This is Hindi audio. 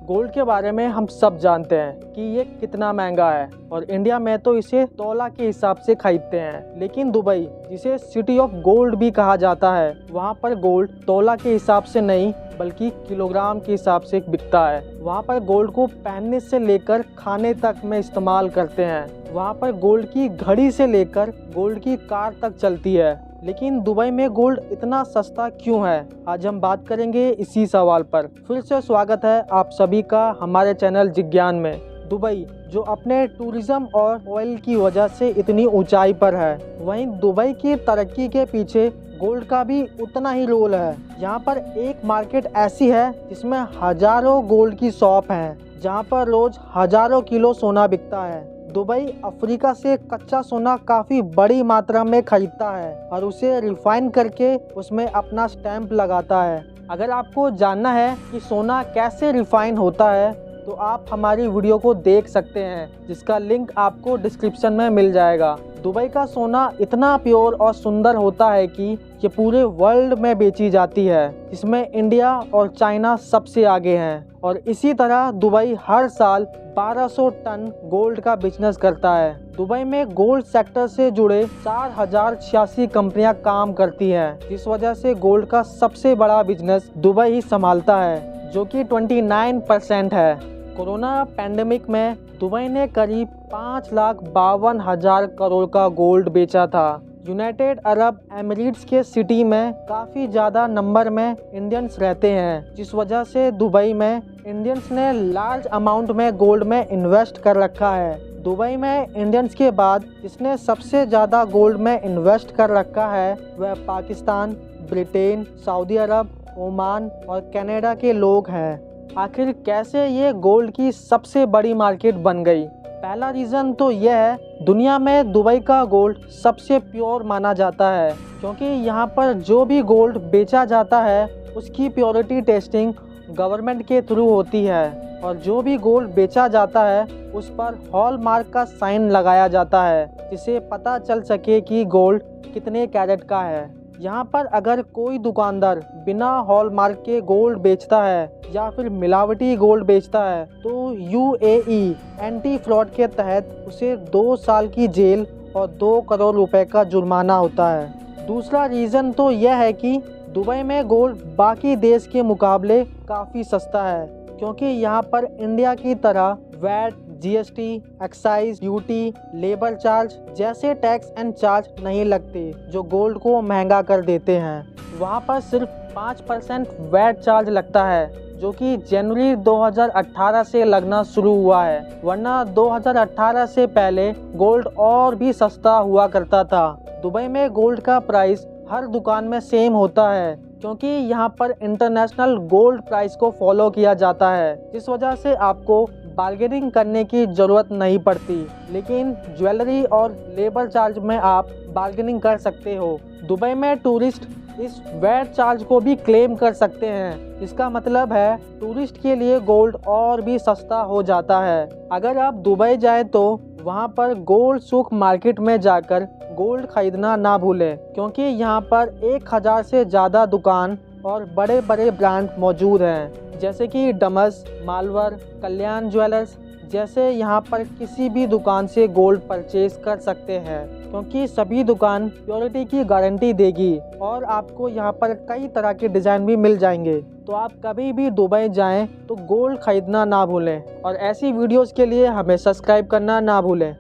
गोल्ड के बारे में हम सब जानते हैं कि ये कितना महंगा है और इंडिया में तो इसे तोला के हिसाब से खरीदते हैं। लेकिन दुबई, जिसे सिटी ऑफ गोल्ड भी कहा जाता है, वहाँ पर गोल्ड तोला के हिसाब से नहीं बल्कि किलोग्राम के हिसाब से बिकता है। वहाँ पर गोल्ड को पहनने से लेकर खाने तक में इस्तेमाल करते हैं। वहाँ पर गोल्ड की घड़ी से लेकर गोल्ड की कार तक चलती है। लेकिन दुबई में गोल्ड इतना सस्ता क्यों है, आज हम बात करेंगे इसी सवाल पर। फिर से स्वागत है आप सभी का हमारे चैनल जिज्ञान में। दुबई जो अपने टूरिज्म और ऑयल की वजह से इतनी ऊंचाई पर है, वहीं दुबई की तरक्की के पीछे गोल्ड का भी उतना ही रोल है। यहाँ पर एक मार्केट ऐसी है जिसमें हजारों गोल्ड की शॉप हैं, जहाँ पर रोज हजारों किलो सोना बिकता है। दुबई अफ्रीका से कच्चा सोना काफ़ी बड़ी मात्रा में खरीदता है और उसे रिफाइन करके उसमें अपना स्टैंप लगाता है। अगर आपको जानना है कि सोना कैसे रिफाइन होता है तो आप हमारी वीडियो को देख सकते हैं, जिसका लिंक आपको डिस्क्रिप्शन में मिल जाएगा। दुबई का सोना इतना प्योर और सुंदर होता है कि ये पूरे वर्ल्ड में बेची जाती है, जिसमें इंडिया और चाइना सबसे आगे हैं। और इसी तरह दुबई हर साल 1200 टन गोल्ड का बिजनेस करता है। दुबई में गोल्ड सेक्टर से जुड़े 4086 कंपनियां काम करती हैं, जिस वजह से गोल्ड का सबसे बड़ा बिजनेस दुबई ही संभालता है, जो कि 29% है। कोरोना पैंडेमिक में दुबई ने करीब 5,52,000 करोड़ का गोल्ड बेचा था। यूनाइटेड अरब एमिरेट्स के सिटी में काफ़ी ज़्यादा नंबर में इंडियंस रहते हैं, जिस वजह से दुबई में इंडियंस ने लार्ज अमाउंट में गोल्ड में इन्वेस्ट कर रखा है। दुबई में इंडियंस के बाद जिसने सबसे ज़्यादा गोल्ड में इन्वेस्ट कर रखा है वह पाकिस्तान, ब्रिटेन, सऊदी अरब, ओमान और कनाडा के लोग हैं। आखिर कैसे ये गोल्ड की सबसे बड़ी मार्केट बन गई? पहला रीज़न तो यह है, दुनिया में दुबई का गोल्ड सबसे प्योर माना जाता है, क्योंकि यहाँ पर जो भी गोल्ड बेचा जाता है उसकी प्योरिटी टेस्टिंग गवर्नमेंट के थ्रू होती है और जो भी गोल्ड बेचा जाता है उस पर हॉलमार्क का साइन लगाया जाता है, जिससे पता चल सके कि गोल्ड कितने कैरेट का है। यहाँ पर अगर कोई दुकानदार बिना हॉलमार्क के गोल्ड बेचता है या फिर मिलावटी गोल्ड बेचता है तो UAE एंटी फ्रॉड के तहत उसे 2 साल की जेल और 2 करोड़ रुपए का जुर्माना होता है। दूसरा रीज़न तो यह है कि दुबई में गोल्ड बाकी देश के मुकाबले काफ़ी सस्ता है, क्योंकि यहाँ पर इंडिया की तरह VAT, GST, excise duty, labour charge जैसे टैक्स एंड चार्ज नहीं लगते, जो गोल्ड को महंगा कर देते हैं। वहाँ पर सिर्फ 5% वैट चार्ज लगता है, जो कि जनवरी 2018 से लगना शुरू हुआ है, वरना 2018 से पहले गोल्ड और भी सस्ता हुआ करता था। दुबई में गोल्ड का प्राइस हर दुकान में सेम होता है, क्योंकि यहाँ पर इंटरनेशनल गोल्ड प्राइस को फॉलो किया जाता है, जिस वजह से आपको बार्गेनिंग करने की ज़रूरत नहीं पड़ती। लेकिन ज्वेलरी और लेबर चार्ज में आप बार्गेनिंग कर सकते हो। दुबई में टूरिस्ट इस वैट चार्ज को भी क्लेम कर सकते हैं। इसका मतलब है टूरिस्ट के लिए गोल्ड और भी सस्ता हो जाता है। अगर आप दुबई जाए तो वहाँ पर गोल्ड सूक मार्केट में जाकर गोल्ड खरीदना ना भूलें, क्योंकि यहाँ पर 1000 से ज़्यादा दुकान और बड़े बड़े ब्रांड मौजूद हैं, जैसे कि डमस, मालवर, कल्याण ज्वेलर्स जैसे। यहाँ पर किसी भी दुकान से गोल्ड परचेज कर सकते हैं, क्योंकि सभी दुकान प्योरिटी की गारंटी देगी और आपको यहाँ पर कई तरह के डिज़ाइन भी मिल जाएंगे। तो आप कभी भी दुबई जाएं तो गोल्ड खरीदना ना भूलें और ऐसी वीडियोस के लिए हमें सब्सक्राइब करना ना भूलें।